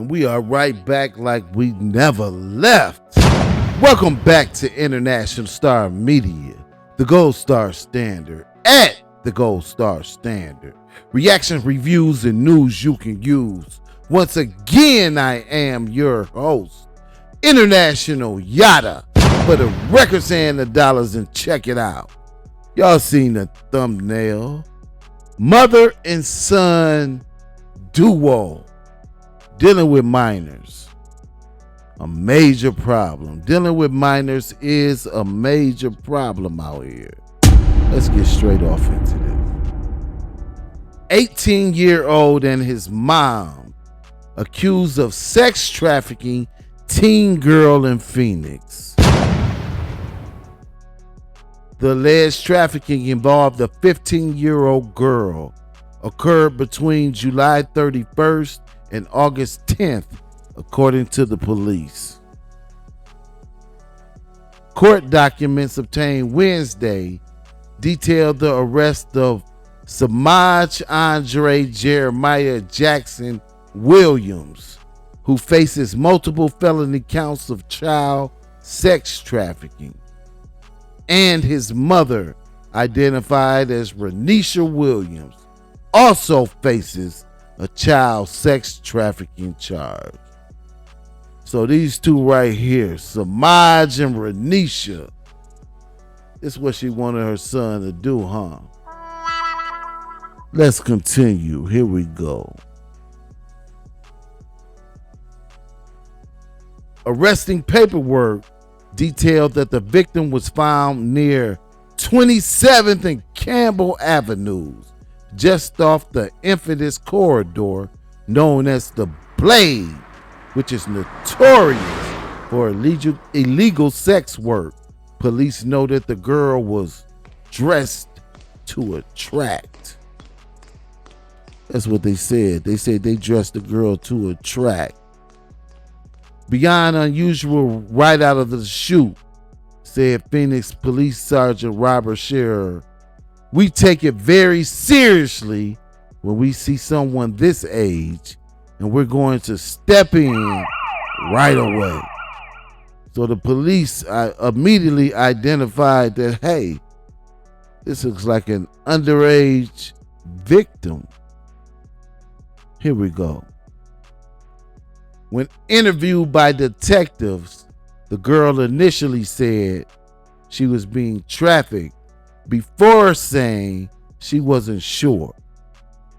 And we are right back like we never left. Welcome back to International Star Media, the Gold Star Standard, at the Gold Star Standard. Reactions, reviews, and news you can use. Once again, I am your host, International Yada, for the records and the dollars, and check it out. Y'all seen the thumbnail. Mother and son duo dealing with minors. A major problem. Dealing with minors is a major problem out here. Let's get straight off into this. 18-year-old and his mom accused of sex trafficking teen girl in Phoenix. The alleged trafficking involved a 15-year-old girl occurred between July 31st and August 10th, according to the police. Court documents obtained Wednesday detailed the arrest of Samaj Andre Jeremiah Jackson Williams, who faces multiple felony counts of child sex trafficking, and his mother, identified as Renisha Williams, also faces a child sex trafficking charge. So these two right here, Samaj and Renisha, this is what she wanted her son to do, huh? Let's continue. Here we go. Arresting paperwork detailed that the victim was found near 27th and Campbell Avenues, just off the infamous corridor known as the Blade, which is notorious for illegal sex work. Police noted the girl was dressed to attract. That's what they said. They said they dressed the girl to attract. Beyond unusual right out of the chute, said Phoenix Police Sergeant Robert Scherer, we take it very seriously when we see someone this age, and we're going to step in right away. So the police immediately identified that, hey, this looks like an underage victim. Here we go. When interviewed by detectives, the girl initially said she was being trafficked before saying she wasn't sure,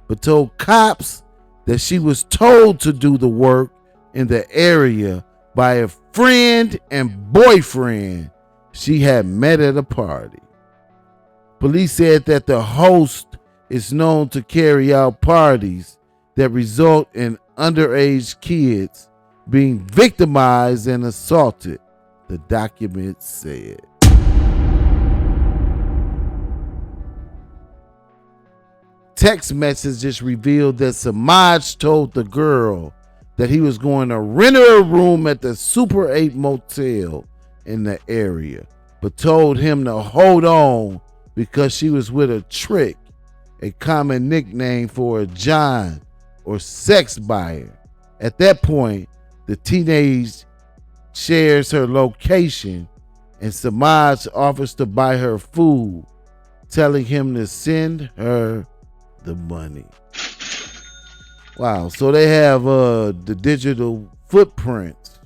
but told cops that she was told to do the work in the area by a friend and boyfriend she had met at a party. Police said that the host is known to carry out parties that result in underage kids being victimized and assaulted, the document said. Text messages revealed that Samaj told the girl that he was going to rent her a room at the Super 8 motel in the area, but told him to hold on because she was with a trick, a common nickname for a John or sex buyer. At that point, the teenage shares her location and Samaj offers to buy her food, telling him to send her the money. Wow, so they have the digital footprints.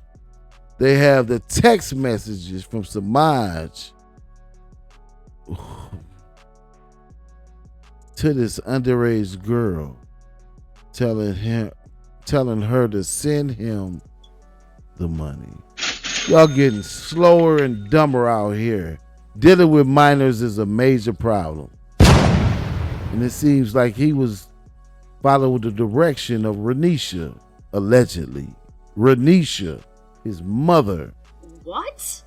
They have the text messages from Samaj to this underage girl, telling her to send him the money. Y'all getting slower and dumber out here. Dealing with minors is a major problem. And it seems like he was following the direction of Renisha, allegedly. Renisha, his mother. What?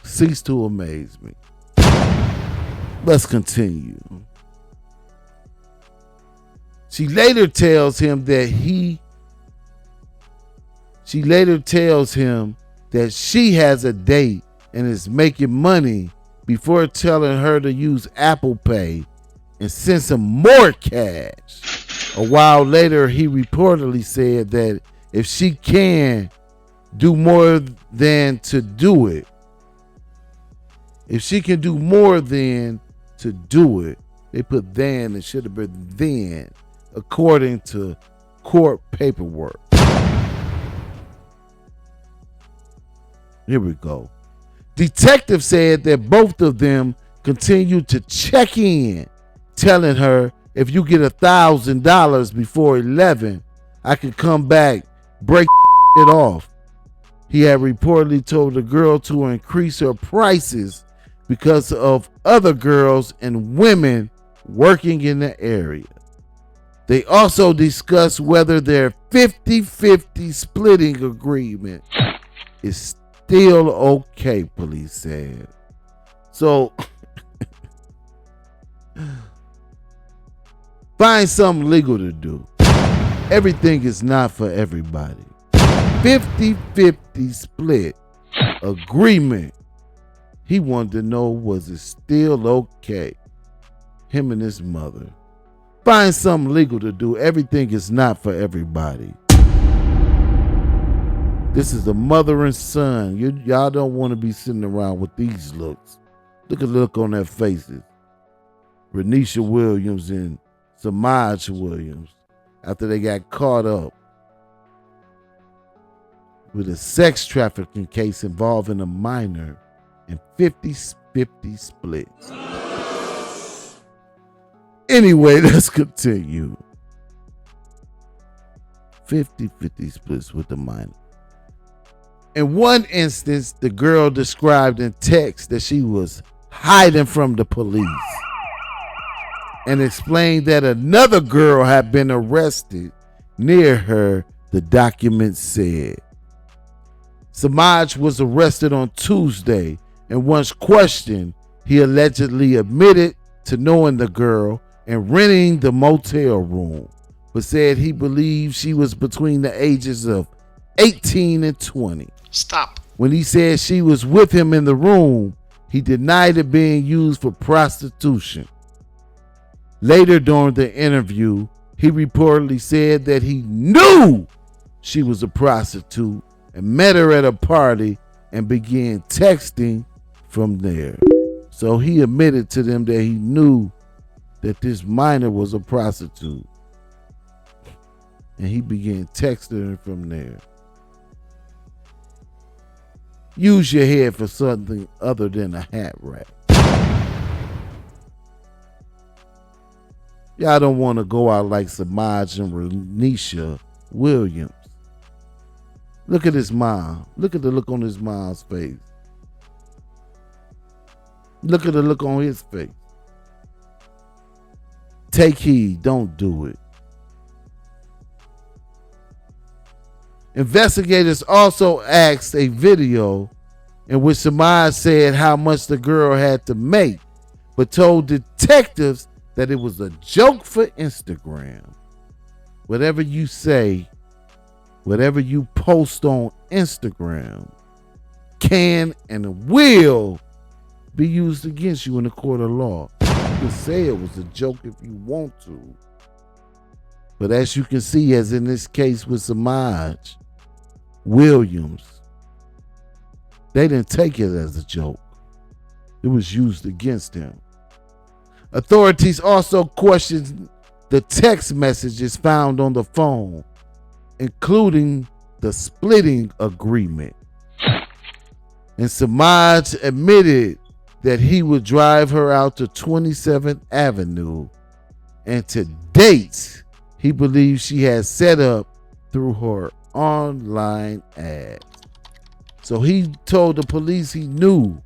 Cease to amaze me. Let's continue. She later tells him that she has a date and is making money before telling her to use Apple Pay and send some more cash. A while later, he reportedly said that if she can do more than to do it, they put then, it should have been then, according to court paperwork. Here we go. Detective said that both of them continued to check in, telling her, if you get $1,000 before 11, I can come back, break it off. He had reportedly told the girl to increase her prices because of other girls and women working in the area. They also discussed whether their 50-50 splitting agreement is still okay, police said. So, find something legal to do. Everything is not for everybody. 50-50 split agreement. He wanted to know, was it still okay? Him and his mother. Find something legal to do. Everything is not for everybody. This is a mother and son. Y'all don't want to be sitting around with these looks. Look at the look on their faces. Renisha Williams and Samaj Williams, after they got caught up with a sex trafficking case involving a minor and 50-50 splits. Anyway, let's continue. 50-50 splits with the minor. In one instance, the girl described in text that she was hiding from the police and explained that another girl had been arrested near her, the document said. Samaj was arrested on Tuesday, and once questioned, he allegedly admitted to knowing the girl and renting the motel room, but said he believed she was between the ages of 18 and 20. Stop. When he said she was with him in the room, he denied it being used for prostitution. Later during the interview, he reportedly said that he knew she was a prostitute and met her at a party and began texting from there. So he admitted to them that he knew that this minor was a prostitute, and he began texting her from there. Use your head for something other than a hat rack. Y'all don't want to go out like Samaj and Renisha Williams. Look at his mom. Look at the look on his mom's face. Look at the look on his face. Take heed. Don't do it. Investigators also asked a video in which Samaj said how much the girl had to make, but told detectives that it was a joke for Instagram. Whatever you say, whatever you post on Instagram can and will be used against you in the court of law. You can say it was a joke if you want to. But as you can see, as in this case with Samaj Williams, they didn't take it as a joke. It was used against him. Authorities also questioned the text messages found on the phone, including the splitting agreement. And Samaj admitted that he would drive her out to 27th Avenue, and to date, he believes she has set up through her online ad. So he told the police he knew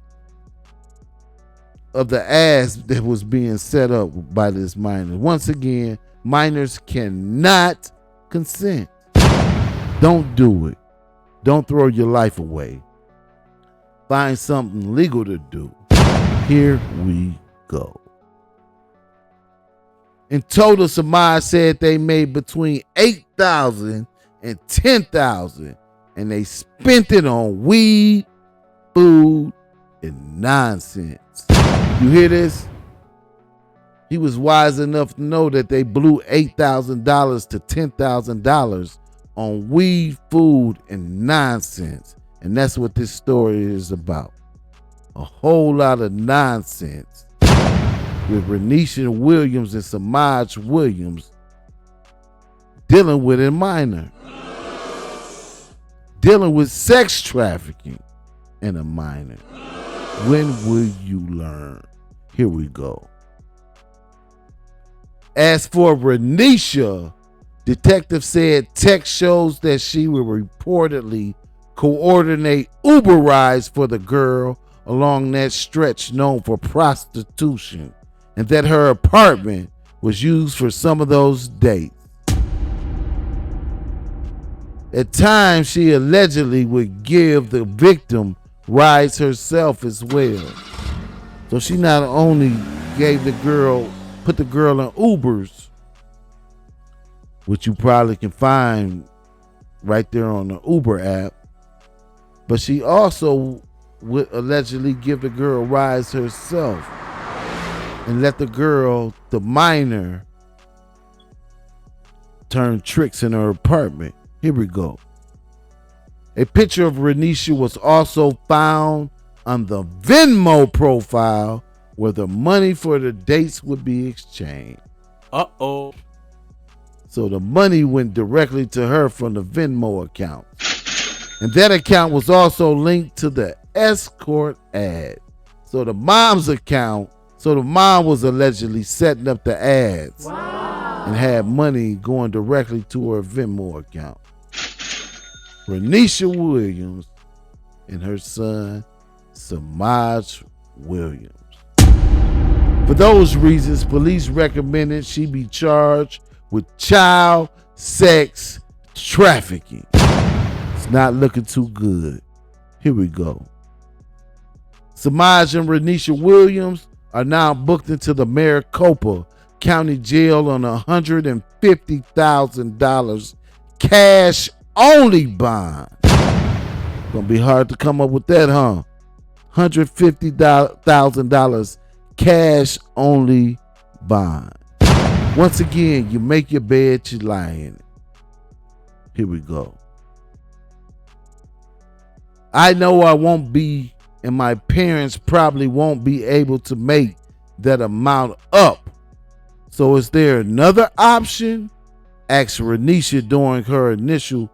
of the ads that was being set up by this minor. Once again, minors cannot consent. Don't do it. Don't throw your life away. Find something legal to do. Here we go. In total, Samaj said they made between $8,000 and $10,000, and they spent it on weed, food, and nonsense. You hear this? He was wise enough to know that they blew $8,000 to $10,000 on weed, food, and nonsense. And that's what this story is about. A whole lot of nonsense with Renisha Williams and Samaj Williams dealing with a minor. Dealing with sex trafficking and a minor. When will you learn? Here we go. As for Renisha, detectives said text shows that she would reportedly coordinate Uber rides for the girl along that stretch known for prostitution, and that her apartment was used for some of those dates. At times, she allegedly would give the victim rides herself as well. So she not only put the girl in Ubers, which you probably can find right there on the Uber app, but she also would allegedly give the girl rides herself and let the girl, the minor, turn tricks in her apartment. Here we go. A picture of Renisha was also found on the Venmo profile where the money for the dates would be exchanged. Uh-oh. So the money went directly to her from the Venmo account. And that account was also linked to the escort ad. So the mom was allegedly setting up the ads. Wow. And had money going directly to her Venmo account. Renisha Williams and her son, Samaj Williams. For those reasons, police recommended she be charged with child sex trafficking. It's not looking too good. Here we go. Samaj and Renisha Williams are now booked into the Maricopa County Jail on $150,000 cash only bond. Gonna be hard to come up with that, huh? $150,000 cash only bond. Once again, you make your bed, you lie in it. Here we go. I know I won't be, and my parents probably won't be able to make that amount up. So is there another option? Asked Renisha during her initial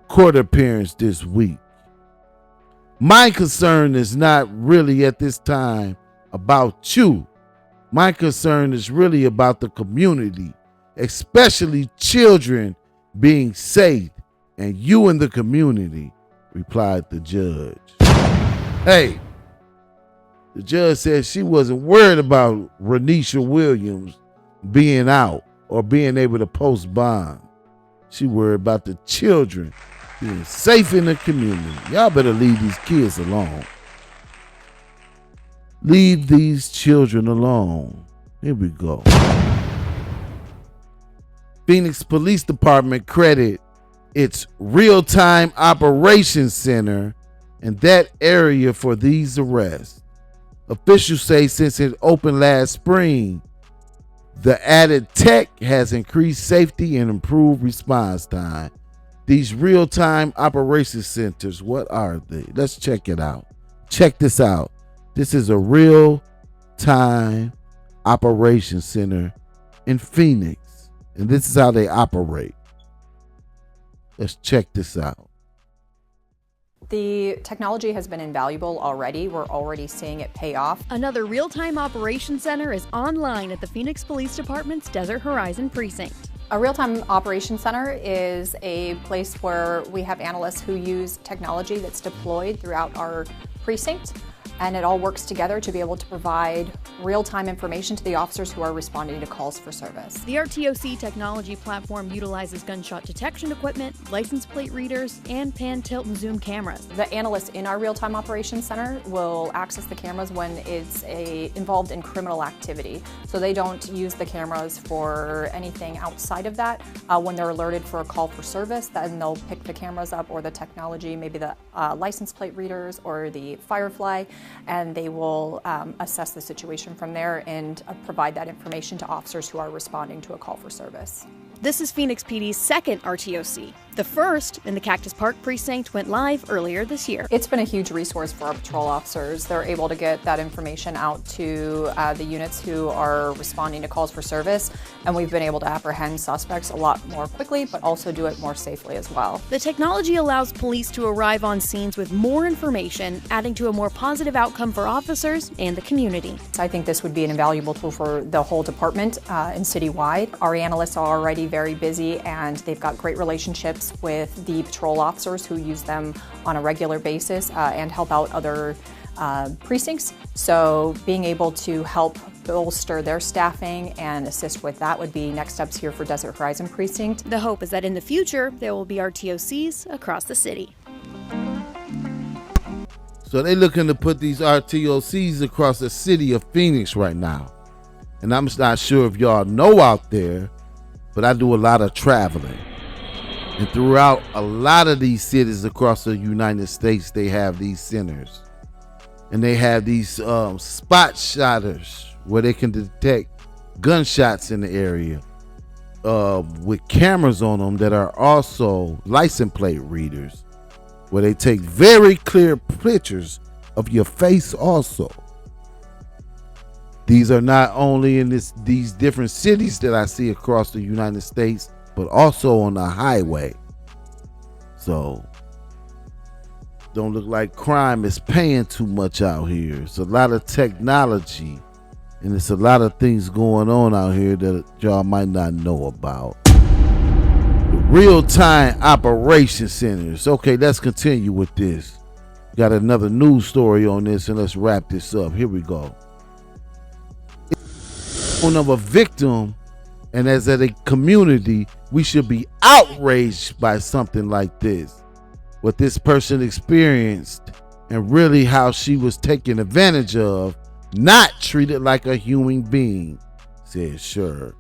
court appearance this week. My concern is not really at this time about you. My concern is really about the community, especially children being safe, and you in the community, replied the judge. Hey, the judge said she wasn't worried about Renisha Williams being out or being able to post bond. She worried about the children being safe in the community. Y'all better leave these kids alone. Leave these children alone. Here we go. Phoenix Police Department credit its real-time operations center in that area for these arrests. Officials say since it opened last spring, the added tech has increased safety and improved response time. These real-time operations centers, what are they? Let's check it out. Check this out. This is a real-time operations center in Phoenix, and this is how they operate. Let's check this out. The technology has been invaluable already. We're already seeing it pay off. Another real-time operations center is online at the Phoenix Police Department's Desert Horizon Precinct. A real-time operations center is a place where we have analysts who use technology that's deployed throughout our precinct, and it all works together to be able to provide real-time information to the officers who are responding to calls for service. The RTOC technology platform utilizes gunshot detection equipment, license plate readers, and pan, tilt, and zoom cameras. The analysts in our real-time operations center will access the cameras when it's involved in criminal activity. So they don't use the cameras for anything outside of that. When they're alerted for a call for service, then they'll pick the cameras up or the technology, maybe the license plate readers or the Firefly, and they will assess the situation from there and provide that information to officers who are responding to a call for service. This is Phoenix PD's second RTOC. The first in the Cactus Park precinct went live earlier this year. It's been a huge resource for our patrol officers. They're able to get that information out to the units who are responding to calls for service, and we've been able to apprehend suspects a lot more quickly, but also do it more safely as well. The technology allows police to arrive on scenes with more information, adding to a more positive outcome for officers and the community. I think this would be an invaluable tool for the whole department and citywide. Our analysts are already very busy, and they've got great relationships with the patrol officers who use them on a regular basis and help out other precincts. So being able to help bolster their staffing and assist with that would be next steps here for Desert Horizon Precinct. The hope is that in the future, there will be RTOCs across the city. So they're looking to put these RTOCs across the city of Phoenix right now. And I'm not sure if y'all know out there, but I do a lot of traveling. And throughout a lot of these cities across the United States, they have these centers. And they have these spot shotters where they can detect gunshots in the area with cameras on them that are also license plate readers, where they take very clear pictures of your face also. These are not only in these different cities that I see across the United States, but also on the highway. So don't look like crime is paying too much out here. It's a lot of technology, and it's a lot of things going on out here that y'all might not know about. The real-time operation centers. Okay, let's continue with this. Got another news story on this, and let's wrap this up. Here we go. Of a victim, and as a community, we should be outraged by something like this. What this person experienced, and really how she was taken advantage of, not treated like a human being, said Sure.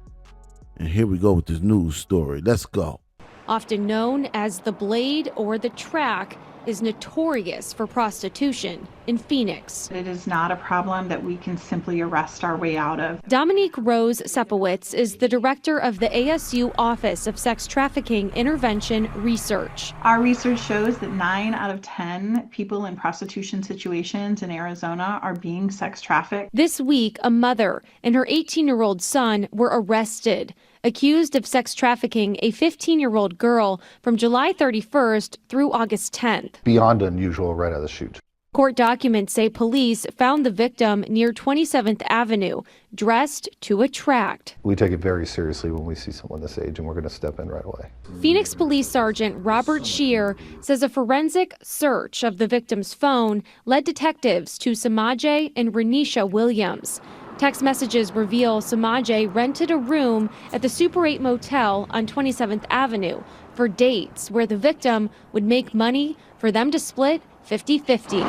And here we go with this news story. Let's go. Often known as the Blade or the Track, is notorious for prostitution in Phoenix. It is not a problem that we can simply arrest our way out of. Dominique Rose Sepowitz is the director of the ASU Office of Sex Trafficking Intervention Research. Our research shows that 9 out of 10 people in prostitution situations in Arizona are being sex trafficked. This week, a mother and her 18-year-old son were arrested, accused of sex trafficking a 15-year-old girl from July 31st through August 10th. Beyond unusual right out of the chute. Court documents say police found the victim near 27th Avenue, dressed to attract. We take it very seriously when we see someone this age, and we're going to step in right away. Phoenix Police Sergeant Robert Shear says a forensic search of the victim's phone led detectives to Samaje and Renisha Williams. Text messages reveal Samaje rented a room at the Super 8 Motel on 27th Avenue for dates where the victim would make money for them to split 50-50.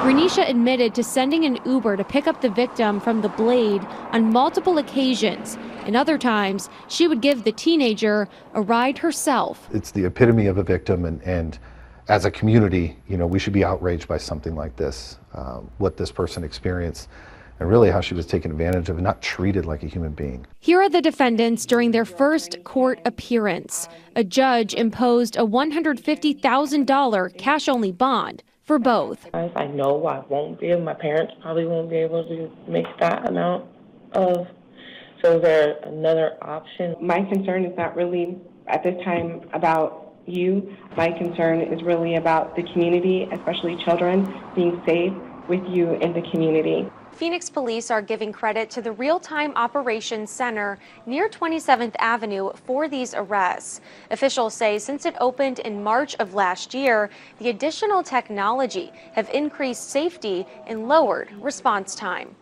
Renisha admitted to sending an Uber to pick up the victim from the Blade on multiple occasions, and other times she would give the teenager a ride herself. It's the epitome of a victim, and as a community, we should be outraged by something like this, what this person experienced, and really how she was taken advantage of and not treated like a human being. Here are the defendants during their first court appearance. A judge imposed a $150,000 cash-only bond for both. I know I won't be able, my parents probably won't be able to make that amount of, so is there another option? My concern is not really at this time about you. My concern is really about the community, especially children, being safe with you in the community. Phoenix police are giving credit to the Real-Time Operations Center near 27th Avenue for these arrests. Officials say since it opened in March of last year, the additional technology have increased safety and lowered response time.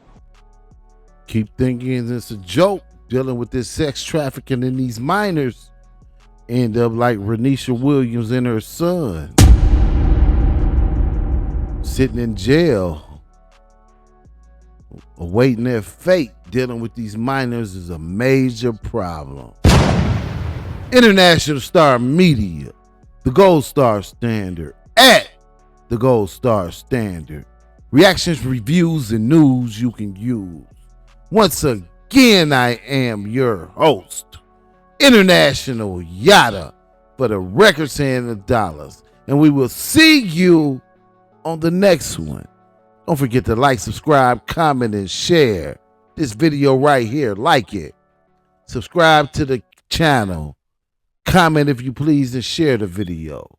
Keep thinking it's a joke dealing with this sex trafficking in these minors. End up like Renisha Williams and her son, sitting in jail, awaiting their fate. Dealing with these minors is a major problem. International Star Media, the Gold Star Standard, at the Gold Star Standard. Reactions, reviews, and news you can use. Once again, I am your host, International Yada, for the records and the dollars. And we will see you on the next one. Don't forget to like, subscribe, comment, and share this video right here. Like it. Subscribe to the channel. Comment if you please and share the video.